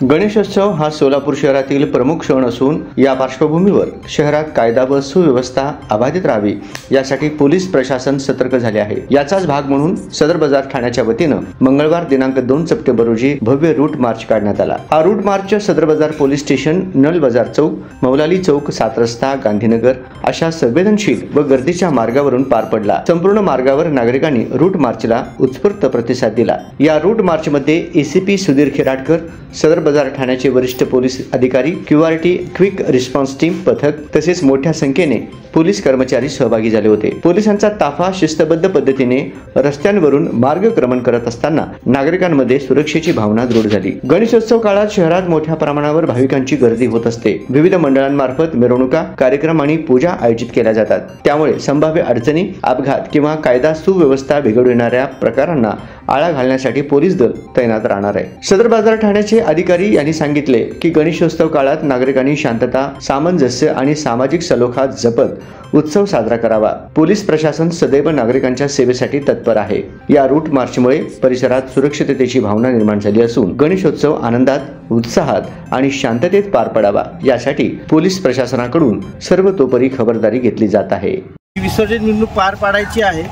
गणेशोत्सव हा सोलापूर शहरातील प्रमुख सण असून या पार्श्वभूमीवर शहरात कायदा व सुव्यवस्था अबाधित राहावी यासाठी पोलीस प्रशासन सतर्क झाले आहे। याचाच भाग म्हणून सदर बाजार ठाण्याच्या वतीनं मंगळवार दिनांक 2 सप्टेंबर रोजी भव्य रूट मार्च काढण्यात आला। हा रूट मार्च सदर बाजार पोलीस स्टेशन, नल बाजार चौक, मौलाली चौक, 7 रस्ता, गांधीनगर अशा संवेदनशील व गर्दीच्या मार्गावरून पार पडला। संपूर्ण मार्गावर नागरिकांनी रूट मार्चला उत्स्फूर्त प्रतिसाद दिला। या रूट मार्च मध्ये एसीपी सुधीर खिराडकर, सदर बाजार ठाण्याचे वरिष्ठ पोलीस अधिकारी, क्यूआरटी क्विक रिस्पॉन्स टीम पथक तसेच मोठ्या संख्येने पोलीस कर्मचारी सहभागी झाले होते। पोलिसांचा ताफा शिस्तबद्ध पद्धतीने रस्त्यांवरून मार्गक्रमण करत असताना नागरिकांमध्ये सुरक्षेची भावना दृढ झाली। गणेशोत्सव काळात शहरात मोठ्या प्रमाणावर भाविकांची गर्दी होत असते। विविध मंडळांमार्फत मिरवणुका, कार्यक्रम आणि पूजा आयोजित केल्या जातात। त्यामुळे संभाव्य अडचणी, अपघात किंवा कायदा सुव्यवस्था बिघडविणाऱ्या प्रकारांना आळा घालण्यासाठी पोलीस दल तैनात राहणार आहे। सदर बाजार ठाण्याचे अधिकारी यांनी सांगितले की गणेशोत्सव काळात नागरिकांनी शांतता, सामंजस्य आणि सामाजिक सलोखा जपत उत्सव साजरा करावा। पोलीस प्रशासन सदैव नागरिकांच्या सेवेसाठी तत्पर आहे। या रूट मार्चमुळे परिसरात सुरक्षिततेची भावना निर्माण झाली असून गणेशोत्सव आनंदात, उत्साहात आणि शांततेत पार पडावा यासाठी पोलीस प्रशासनाकडून सर्वतोपरी खबरदारी घेतली जात आहे। विसर्जन मिरवणूक पार पाडायची आहे।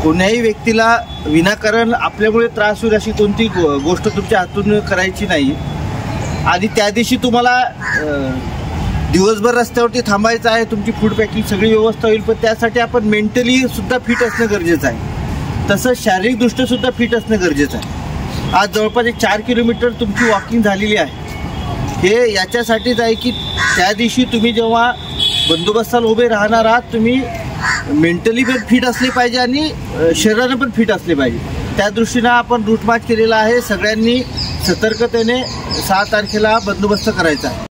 कोण्याही व्यक्तीला विनाकारण आपल्यामुळे त्रास होईल अशी कोणती गोष्ट तुमच्या हातून करायची नाही। आणि त्या दिवशी तुम्हाला दिवसभर रस्त्यावरती थांबायचं आहे, तुमची फूड पॅकिंग सगळी व्यवस्था होईल, पण त्यासाठी आपण मेंटली सुद्धा फिट असणं गरजेचं आहे। तसंच शारीरिकदृष्ट्या सुद्धा फिट असणं गरजेचं आहे। आज जवळपास 4 किलोमीटर तुमची वॉकिंग झालेली आहे। हे याच्यासाठीच आहे की त्या दिवशी तुम्ही जेव्हा बंदोबस्ताला उभे राहणार आहात, तुम्ही मेंटली पण फिट असले पाहिजे आणि शरीराने पण फिट असले पाहिजे। त्या दृष्टीनं आपण रूट मार्च केलेला आहे। सगळ्यांनी सतर्कतेने 6 तारखेला बंदोबस्त करायचा आहे।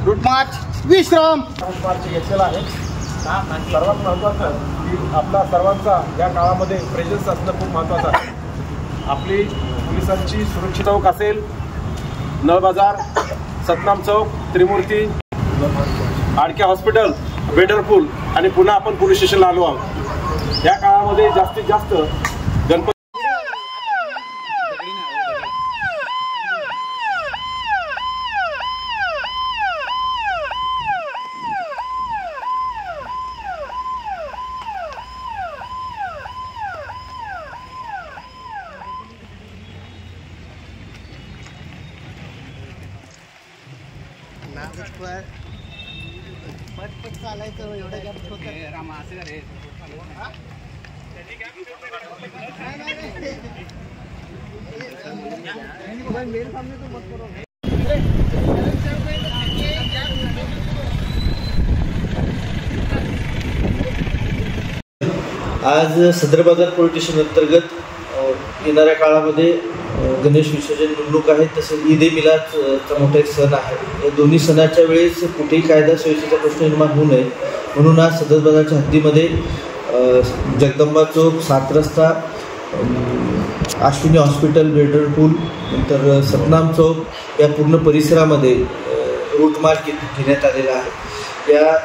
रूट मार्च विश्राम मार्च घेतलेला आहे। सर्वात महत्त्वाचं की आपला सर्वांचा या काळामध्ये प्रेझेन्स असणं खूप महत्त्वाचं आहे। आपली पोलिसांची सुरक्षित चौक असेल, नळ बाजार, सतनाम चौक, त्रिमूर्ती, आडके हॉस्पिटल, बेडरपूल आणि पुन्हा आपण पोलीस स्टेशनला आलो आहोत। या काळामध्ये जास्तीत जास्त गणपती पटपट चालायचं, एवढं गॅप होतं रामा असं रे। आज सदर बाजार पोलीस स्टेशन अंतर्गत येणाऱ्या काळामध्ये गणेश विसर्जन मिरवणूक आहे, तसेच ईद-ए मिलादचा मोठा एक सण आहे। या दोन्ही सणाच्या वेळेस कुठेही कायदा सुव्यवस्थेचा प्रश्न निर्माण होऊ नये म्हणून आज सदर बाजारच्या हद्दीमध्ये जगदंबा चौक, 7 रस्ता, अश्विनी हॉस्पिटल, बेडरपूल, नंतर सतनाम चौक या पूर्ण परिसरामध्ये रूट मार्च घेण्यात आलेला आहे। या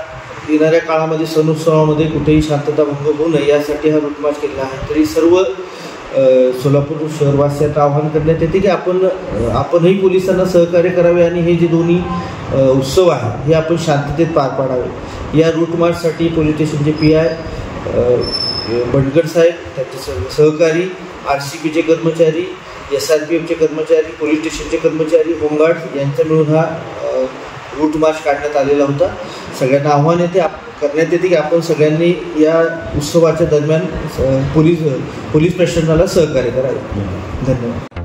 येणाऱ्या काळामध्ये सण उत्सवामध्ये कुठेही शांतता भंग होऊ नये यासाठी हा रूट मार्च केलेला आहे। तरी सर्व सोलापूर शहरवासियांना आवाहन करण्यात येते की आपणही पोलिसांना सहकार्य करावे आणि हे जे दोन्ही उत्सव आहे हे आपण शांततेत पार पाडावे। या रूट मार्चसाठी पोलीस स्टेशनचे PI बंडगड साहेब, त्यांचे सहकारी, RCPचे कर्मचारी, SRPFचे कर्मचारी, पोलीस स्टेशनचे कर्मचारी, होमगार्ड यांचा मिळून हा रूट मार्च काढण्यात आलेला होता। सगळ्यांना आव्हान करण्यात येते की आपण सगळ्यांनी या उत्सवाच्या दरम्यान पोलीस प्रशासनाला सहकार्य करावे। धन्यवाद।